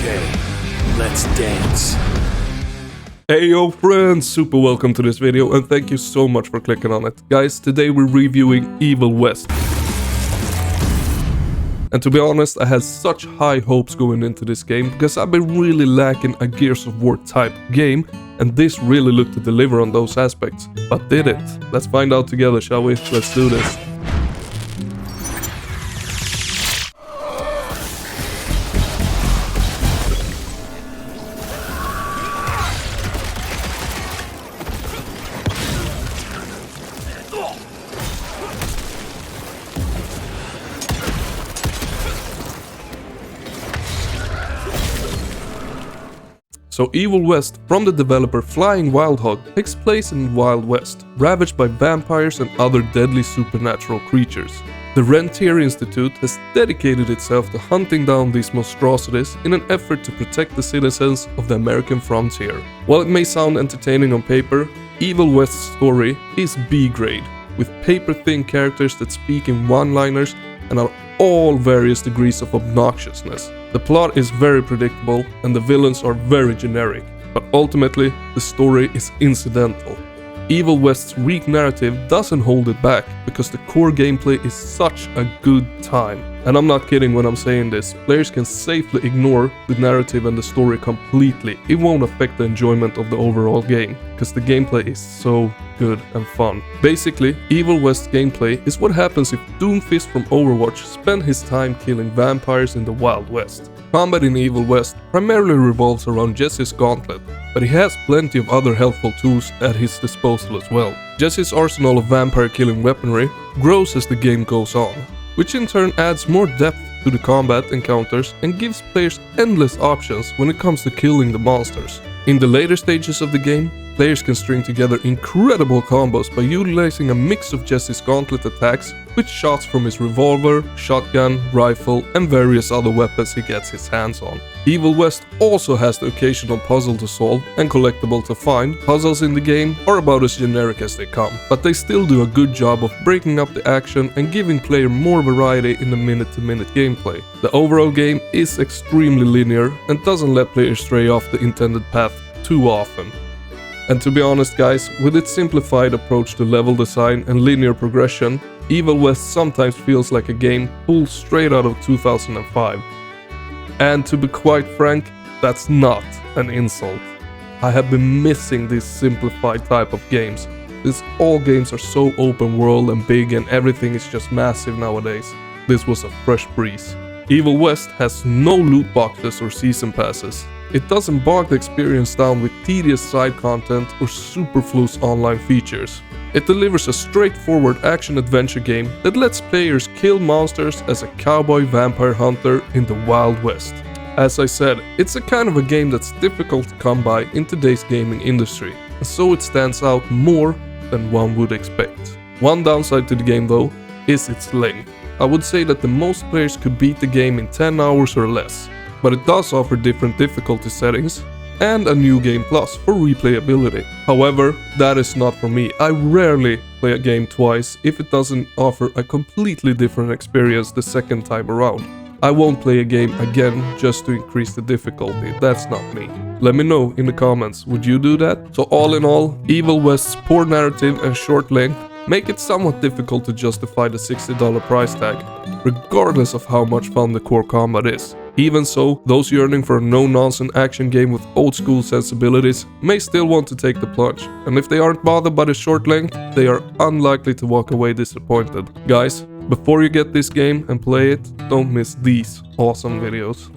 Okay, let's dance. Hey yo friends, super welcome to this video and thank you so much for clicking on it. Guys, today we're reviewing Evil West. And to be honest, I had such high hopes going into this game because I've been really lacking a Gears of War type game, and this really looked to deliver on those aspects. But did it? Let's find out together, shall we? Let's do this. So Evil West, from the developer Flying Wild Hog, takes place in the Wild West, ravaged by vampires and other deadly supernatural creatures. The Rentier Institute has dedicated itself to hunting down these monstrosities in an effort to protect the citizens of the American frontier. While it may sound entertaining on paper, Evil West's story is B-grade, with paper-thin characters that speak in one-liners and are all various degrees of obnoxiousness. The plot is very predictable and the villains are very generic, but ultimately the story is incidental. Evil West's weak narrative doesn't hold it back because the core gameplay is such a good time. And I'm not kidding when I'm saying this, players can safely ignore the narrative and the story completely. It won't affect the enjoyment of the overall game, because the gameplay is so good and fun. Basically, Evil West gameplay is what happens if Doomfist from Overwatch spent his time killing vampires in the Wild West. Combat in Evil West primarily revolves around Jesse's gauntlet, but he has plenty of other helpful tools at his disposal as well. Jesse's arsenal of vampire killing weaponry grows as the game goes on, which in turn adds more depth to the combat encounters and gives players endless options when it comes to killing the monsters. In the later stages of the game, players can string together incredible combos by utilizing a mix of Jesse's gauntlet attacks with shots from his revolver, shotgun, rifle and various other weapons he gets his hands on. Evil West also has the occasional puzzle to solve and collectible to find. Puzzles in the game are about as generic as they come, but they still do a good job of breaking up the action and giving player more variety in the minute-to-minute gameplay. The overall game is extremely linear and doesn't let players stray off the intended path too often. And to be honest guys, with its simplified approach to level design and linear progression, Evil West sometimes feels like a game pulled straight out of 2005. And to be quite frank, that's not an insult. I have been missing this simplified type of games, since all games are so open world and big and everything is just massive nowadays. This was a fresh breeze. Evil West has no loot boxes or season passes. It doesn't bog the experience down with tedious side content or superfluous online features. It delivers a straightforward action-adventure game that lets players kill monsters as a cowboy vampire hunter in the Wild West. As I said, it's a kind of a game that's difficult to come by in today's gaming industry, and so it stands out more than one would expect. One downside to the game though is its length. I would say that the most players could beat the game in 10 hours or less. But it does offer different difficulty settings and a new game plus for replayability. However, that is not for me. I rarely play a game twice if it doesn't offer a completely different experience the second time around. I won't play a game again just to increase the difficulty. That's not me. Let me know in the comments, would you do that? So all in all, Evil West's poor narrative and short length make it somewhat difficult to justify the $60 price tag, regardless of how much fun the core combat is. Even so, those yearning for a no-nonsense action game with old-school sensibilities may still want to take the plunge, and if they aren't bothered by the short length, they are unlikely to walk away disappointed. Guys, before you get this game and play it, don't miss these awesome videos.